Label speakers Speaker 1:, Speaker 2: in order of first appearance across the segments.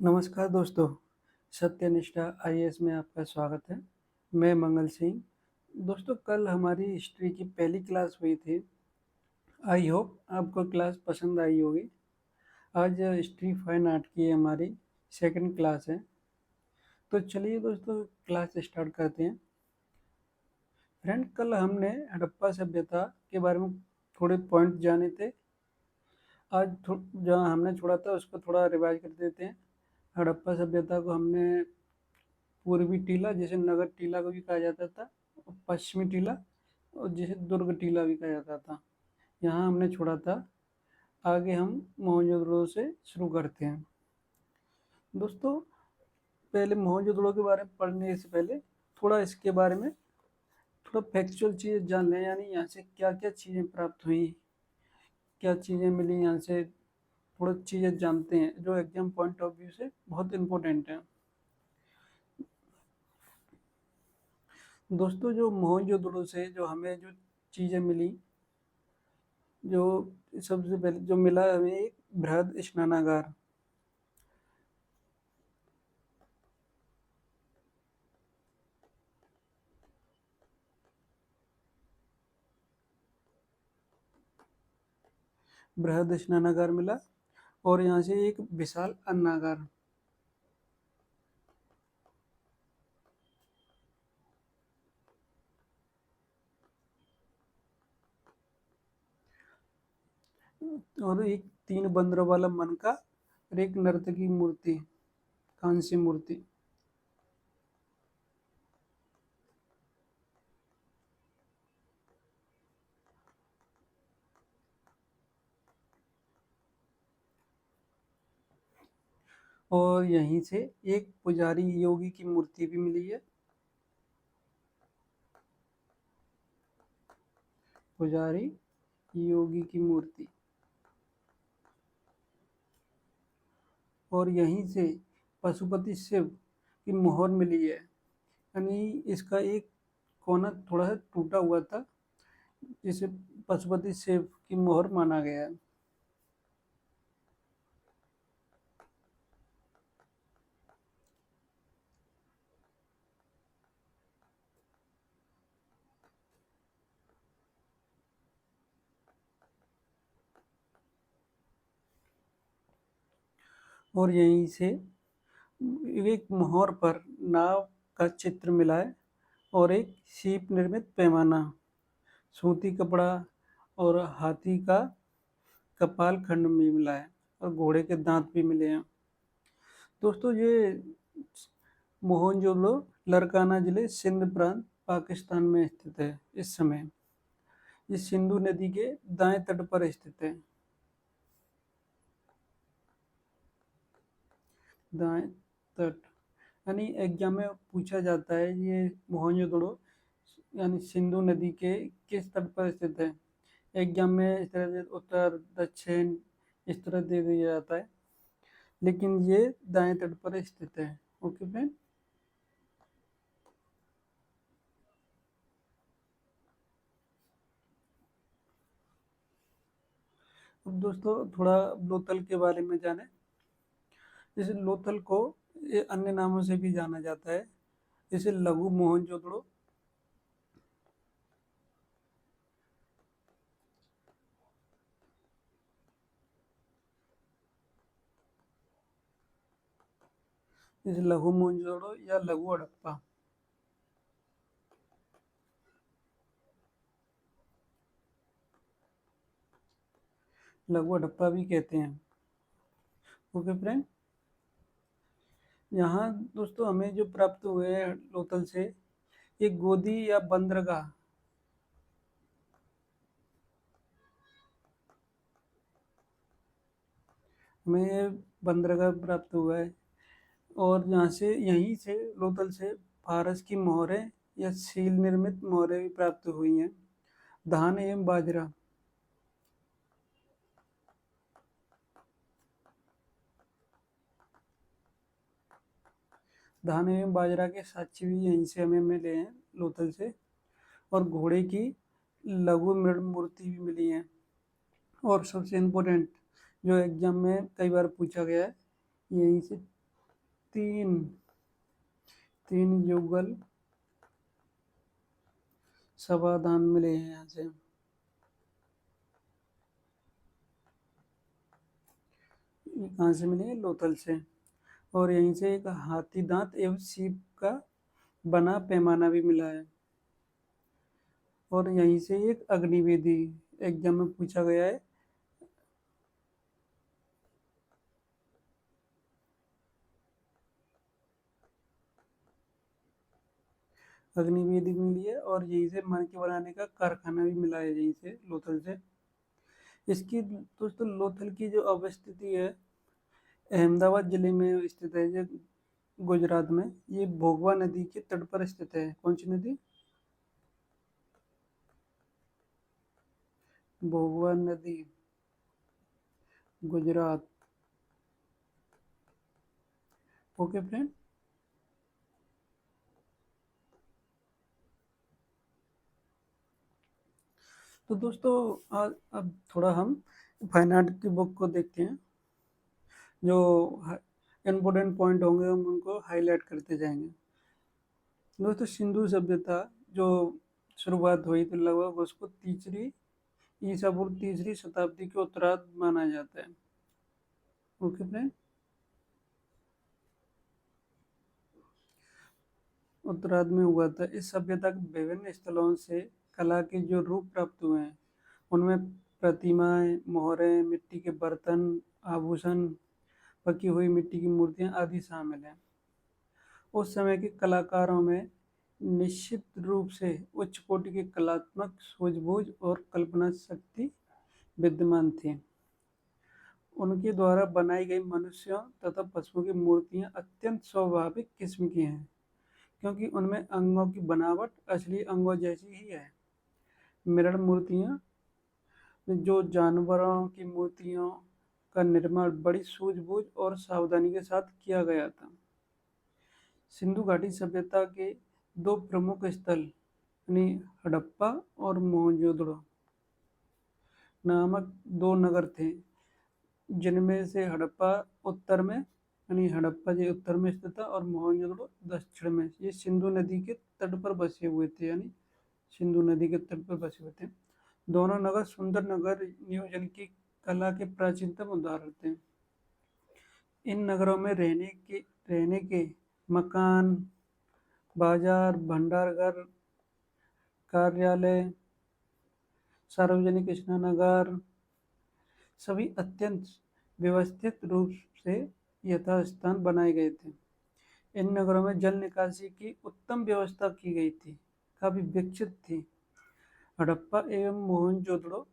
Speaker 1: नमस्कार दोस्तों, सत्यनिष्ठा आईएएस में आपका स्वागत है। मैं मंगल सिंह। दोस्तों, कल हमारी हिस्ट्री की पहली क्लास हुई थी। आई होप आपको क्लास पसंद आई होगी। आज हिस्ट्री फाइन आर्ट की हमारी सेकंड क्लास है। तो चलिए दोस्तों, क्लास स्टार्ट करते हैं। फ्रेंड, कल हमने हड़प्पा सभ्यता के बारे में थोड़े पॉइंट जाने थे। आज जहाँ हमने छोड़ा था उसको थोड़ा रिवाइज कर देते हैं। हड़प्पा सभ्यता को हमने पूर्वी टीला, जिसे नगर टीला को भी कहा जाता था, और पश्चिमी टीला, और जिसे दुर्ग टीला भी कहा जाता था, यहाँ हमने छोड़ा था। आगे हम मोहनजोदड़ो से शुरू करते हैं। दोस्तों, पहले मोहनजोदड़ो के बारे में पढ़ने से पहले थोड़ा इसके बारे में थोड़ा फैक्चुअल चीज़ें जान लें, यानी यहाँ से क्या क्या चीज़ें प्राप्त हुई, क्या चीज़ें मिली, यहाँ से थोड़ा चीज़ें जानते हैं जो एग्जाम पॉइंट ऑफ व्यू से बहुत इम्पोर्टेंट है। दोस्तों, जो मोहनजोदड़ो से जो हमें जो चीज़ें मिली, जो सबसे पहले जो मिला हमें एक बृहद स्नानागार। बृहद स्नानागार मिला, और यहाँ से एक विशाल अन्नागार। और एक 3 बंदरों वाला मनका, और एक नर्तकी मूर्ति, कांस्य मूर्ति। और यहीं से एक पुजारी योगी की मूर्ति भी मिली है। पुजारी योगी की मूर्ति। और यहीं से पशुपति शिव की मोहर मिली है, यानी इसका एक कोना थोड़ा सा टूटा हुआ था, जिसे पशुपति शिव की मोहर माना गया है। और यहीं से एक मोहर पर नाव का चित्र मिला है, और एक सीप निर्मित पैमाना, सूती कपड़ा, और हाथी का कपाल खंड भी मिला है, और घोड़े के दांत भी मिले हैं। दोस्तों, ये मोहनजोदड़ो लरकाना जिले, सिंध प्रांत, पाकिस्तान में स्थित है इस समय। ये सिंधु नदी के दाएं तट पर स्थित है। दाएं तट, यानी एग्जाम में पूछा जाता है ये मोहनजोदड़ो यानी सिंधु नदी के किस तट पर स्थित है। एग्जाम में इस तरह से उत्तर दक्षिण इस तरह दे दिया जाता है, लेकिन ये दाएं तट पर स्थित है। Okay friend. अब दोस्तों, थोड़ा लोथल के बारे में जाने। जैसे लोथल को ये अन्य नामों से भी जाना जाता है, जैसे लघु मोहनजोदड़ो, जैसे लघु मोहनजोदड़ो या लघु हड़प्पा। लघु हड़प्पा भी कहते हैं। Okay friend. यहाँ दोस्तों हमें जो प्राप्त हुए हैं लोथल से, एक गोदी या बंदरगाह, हमें बंदरगाह प्राप्त हुआ है। और यहाँ से यहीं से लोथल से फारस की मोहरें या सील निर्मित मोहरें भी प्राप्त हुई हैं। धान एवं बाजरा। धान एवं बाजरा के साक्ष्य भी यहीं से हमें मिले हैं लोथल से। और घोड़े की लघु मृण मूर्ति भी मिली है। और सबसे इम्पोर्टेंट, जो एग्जाम में कई बार पूछा गया है, यहीं से तीन तीन युगल समाधान मिले हैं यहाँ से। कहाँ से मिले? लोथल से। और यहीं से एक हाथी दांत एवं सीप का बना पैमाना भी मिला है। और यहीं से एक अग्निवेदी एग्जाम में पूछा गया है। अग्निवेदी मिली है और यहीं से मणके बनाने का कारखाना भी मिला है यहीं से लोथल से। इसकी दोस्तों लोथल की जो अवस्थिति है अहमदाबाद जिले में स्थित है, जो गुजरात में। ये भोगवा नदी के तट पर स्थित है। कौन सी नदी? भोगवा नदी, गुजरात। Okay friend. तो दोस्तों अब थोड़ा हम फाइन आर्ट की बुक को देखते हैं। जो इम्पोर्टेंट पॉइंट होंगे हम उनको हाईलाइट करते जाएंगे। दोस्तों सिंधु सभ्यता जो शुरुआत हुई थी लगभग उसको तीसरी ईसा पूर्व तीसरी शताब्दी के उत्तरार्ध माना जाता है। Okay friend. उत्तरार्ध में हुआ था। इस सभ्यता के विभिन्न स्थलों से कला के जो रूप प्राप्त हुए हैं उनमें प्रतिमाएं, मोहरें, मिट्टी के बर्तन, आभूषण, पकी हुई मिट्टी की मूर्तियां आदि शामिल हैं। उस समय के कलाकारों में निश्चित रूप से उच्च कोटि की कलात्मक सूझबूझ और कल्पना शक्ति विद्यमान थी। उनके द्वारा बनाई गई मनुष्यों तथा पशुओं की मूर्तियां अत्यंत स्वाभाविक किस्म की हैं, क्योंकि उनमें अंगों की बनावट असली अंगों जैसी ही है। मृण मूर्तियां जो जानवरों की मूर्तियों का निर्माण बड़ी सूझबूझ और सावधानी के साथ किया गया था। सिंधु घाटी सभ्यता के दो प्रमुख स्थल यानी हड़प्पा और मोहनजोदड़ो नामक दो नगर थे, जिनमें से हड़प्पा उत्तर में यानी हड़प्पा जो उत्तर में स्थित था और मोहनजोदड़ो दक्षिण में। ये सिंधु नदी के तट पर बसे हुए थे, यानी सिंधु नदी के तट पर बसे हुए थे। दोनों नगर सुंदर नगर नियोजन की कला के प्राचीनतम उदाहरण थे। इन नगरों में रहने के मकान, बाजार, भंडारघर, कार्यालय, सार्वजनिक स्नानागार सभी अत्यंत व्यवस्थित रूप से यथास्थान बनाए गए थे। इन नगरों में जल निकासी की उत्तम व्यवस्था की गई थी, काफी विकसित थी। हड़प्पा एवं मोहनजोदड़ो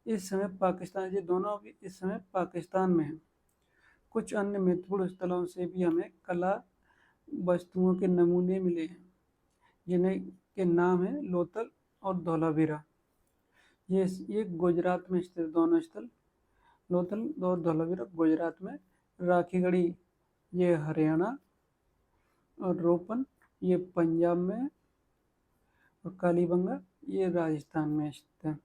Speaker 1: इस समय पाकिस्तान, ये दोनों भी इस समय पाकिस्तान में हैं। कुछ अन्य महत्वपूर्ण स्थलों से भी हमें कला वस्तुओं के नमूने मिले हैं, जिन्हें के नाम है लोथल और धोलावीरा। ये गुजरात में स्थित दोनों स्थल, लोथल और धोलावीरा गुजरात में, राखीगढ़ी ये हरियाणा और रोपन ये पंजाब में, और कालीबंगा ये राजस्थान में स्थित है।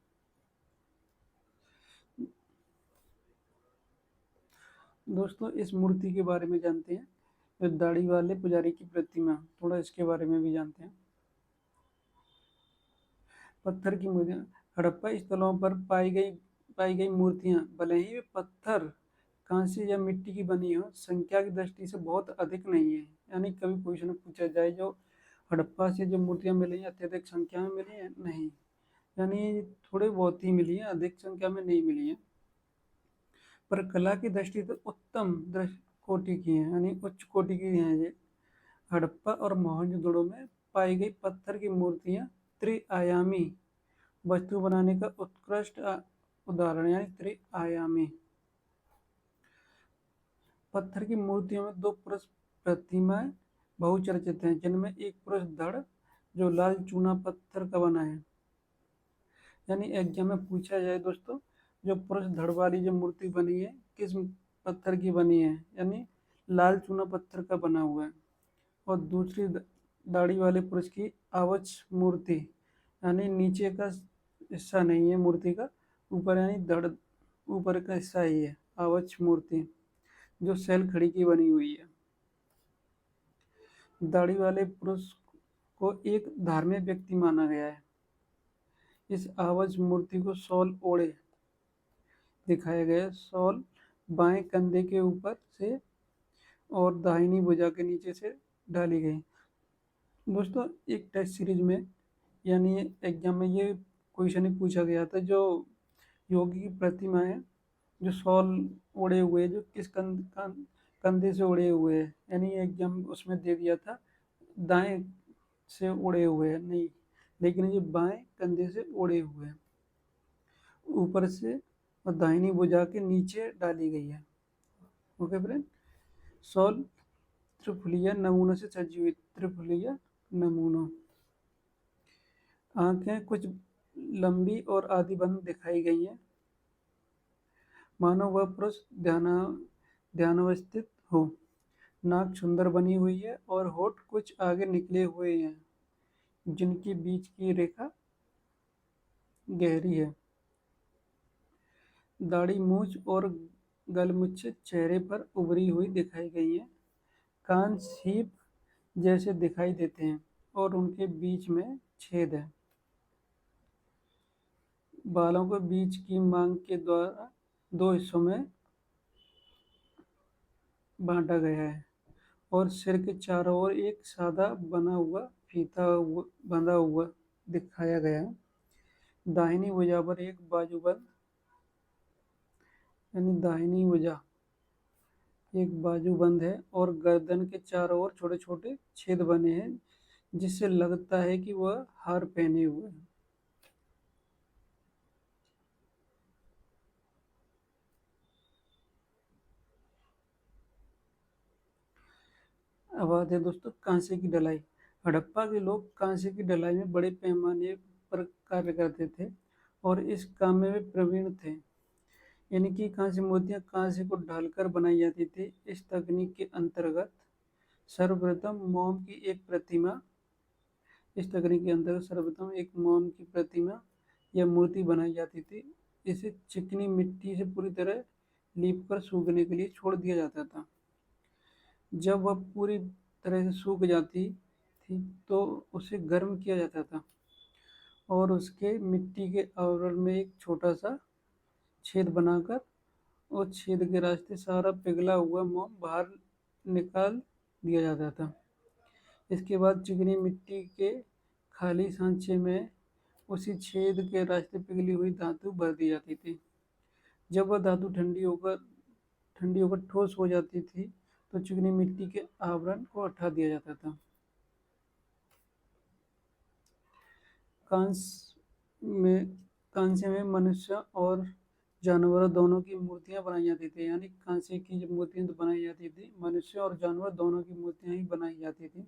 Speaker 1: दोस्तों इस मूर्ति के बारे में जानते हैं, जो दाढ़ी वाले पुजारी की प्रतिमा, थोड़ा इसके बारे में भी जानते हैं। पत्थर की मूर्तियां। हड़प्पा स्थलों पर पाई गई मूर्तियां भले ही वे पत्थर, कांसे या मिट्टी की बनी हो, संख्या की दृष्टि से बहुत अधिक नहीं है। यानी कभी क्वेश्चन पूछा जाए जो हड़प्पा से जो मूर्तियां मिली हैं अत्यधिक संख्या में मिली है, नहीं, यानी थोड़े बहुत ही मिली है, अधिक संख्या में नहीं मिली है। पर कला की दृष्टि तो उत्तम कोटि की है, यानी उच्च कोटि की है। ये हड़प्पा और मोहनजोदड़ो में पाई गई पत्थर की मूर्तियां त्रिआयामी वस्तु बनाने का उत्कृष्ट उदाहरण, यानी त्रिआयामी। पत्थर की मूर्तियों में दो पुरुष प्रतिमाएं बहुचर्चित हैं, जिनमें एक पुरुष धड़ जो लाल चूना पत्थर का बना है। यानी एग्जाम में पूछा जाए दोस्तों, जो पुरुष धड़ वाली जो मूर्ति बनी है किस पत्थर की बनी है, यानी लाल चूना पत्थर का बना हुआ है। और दूसरी दाढ़ी वाले पुरुष की आवच मूर्ति, यानी नीचे का हिस्सा नहीं है मूर्ति का, ऊपर यानी धड़ ऊपर का हिस्सा ही है, आवच मूर्ति जो शैल खड़ी की बनी हुई है। दाढ़ी वाले पुरुष को एक धार्मिक व्यक्ति माना गया है। इस आवाज मूर्ति को शॉल ओढ़े दिखाया गया। शॉल बाएं कंधे के ऊपर से और दाहिनी भुजा के नीचे से डाली गई। दोस्तों, एक टेस्ट सीरीज में यानी एग्जाम में ये क्वेश्चन ही पूछा गया था, जो योगी की प्रतिमा है जो शॉल ओढ़े हुए, जो किस कंधे से ओढ़े हुए है, यानी एग्जाम उसमें दे दिया था दाएं से ओढ़े हुए हैं, नहीं, लेकिन ये बाएं कंधे से ओढ़े हुए हैं, ऊपर से और दाहिनी भुजा के नीचे डाली गई है। Okay friend. शॉल त्रिफुलिया नमूनों से सजी हुई, त्रिफुलिया नमूनों। आंखें कुछ लंबी और आधी बंद दिखाई गई हैं, मानो वह पुरुष ध्यानावस्थित हो। नाक सुंदर बनी हुई है और होठ कुछ आगे निकले हुए हैं, जिनकी बीच की रेखा गहरी है। दाढ़ी, मूछ और गलमुच्छे चेहरे पर उभरी हुई दिखाई गई है। कान सीप जैसे दिखाई देते हैं और उनके बीच में छेद है। बालों को बीच की मांग के द्वारा दो हिस्सों में बांटा गया है और सिर के चारों ओर एक सादा बना हुआ फीता बंधा हुआ दिखाया गया है। दाहिनी भुजा पर एक बाजूबंद, यानी दाहिनी भुजा एक बाजूबंद है और गर्दन के चारों ओर छोटे छोटे छेद बने हैं, जिससे लगता है कि वह हार पहने हुए हैं। अब आते हैं दोस्तों कांसे की ढलाई। हड़प्पा के लोग कांसे की ढलाई में बड़े पैमाने पर कार्य करते थे और इस काम में वे प्रवीण थे। यानी कि कांस्य मूर्तियां कांसे को ढालकर बनाई जाती थी। इस तकनीक के अंतर्गत सर्वप्रथम मोम की एक प्रतिमा इस तकनीक के अंतर्गत सर्वप्रथम एक मोम की प्रतिमा या मूर्ति बनाई जाती थी। इसे चिकनी मिट्टी से पूरी तरह लीप कर सूखने के लिए छोड़ दिया जाता था। जब वह पूरी तरह से सूख जाती थी तो उसे गर्म किया जाता था और उसके मिट्टी के आवरण में एक छोटा सा छेद बनाकर उस छेद के रास्ते सारा पिघला हुआ मोम बाहर निकाल दिया जाता था। इसके बाद चिकनी मिट्टी के खाली सांचे में उसी छेद के रास्ते पिघली हुई धातु भर दी जाती थी। जब वह धातु ठंडी होकर ठोस हो जाती थी तो चिकनी मिट्टी के आवरण को हटा दिया जाता था। में कांसे में मनुष्य और जानवर दोनों की मूर्तियां बनाई जाती थी। यानी कांसे की जब मूर्तियां तो बनाई जाती थी, मनुष्य और जानवर दोनों की मूर्तियां ही बनाई जाती थी।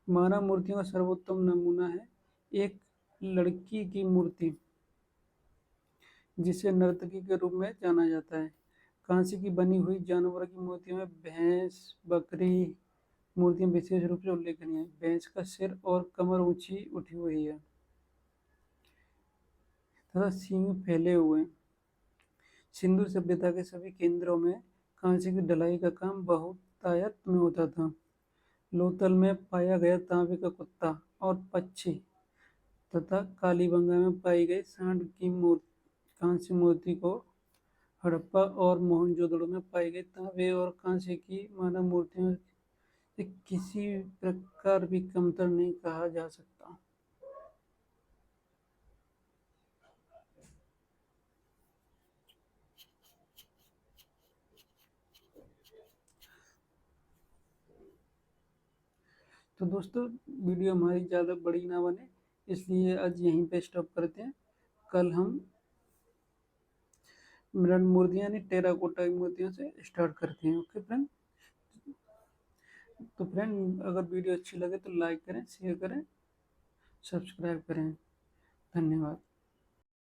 Speaker 1: मानव मूर्तियों का सर्वोत्तम नमूना है एक लड़की की मूर्ति, जिसे नर्तकी के रूप में जाना जाता है। कांसे की बनी हुई जानवर की मूर्तियों में भैंस, बकरी मूर्तियां विशेष रूप से उल्लेखनीय है। भैंस का सिर और कमर ऊंची उठी हुई है तथा सींग फैले हुए। सिंधु सभ्यता के सभी केंद्रों में कांसे की ढलाई का काम बहुतायत में होता था। लोथल में पाया गया तांबे का कुत्ता और पक्षी तथा कालीबंगा में पाई गई सांड की कांस्य मूर्ति को हड़प्पा और मोहनजोदड़ो में पाई गई तांबे और कांसे की मानव मूर्तियों से किसी प्रकार भी कमतर नहीं कहा जा सकता। तो दोस्तों, वीडियो हमारी ज़्यादा बड़ी ना बने, इसलिए आज यहीं पे स्टॉप करते हैं। कल हम मृण मूर्तियां यानी टेराकोटा की मूर्तियों से स्टार्ट करते हैं। Okay friend. तो फ्रेंड, अगर वीडियो अच्छी लगे तो लाइक करें, शेयर करें, सब्सक्राइब करें। धन्यवाद।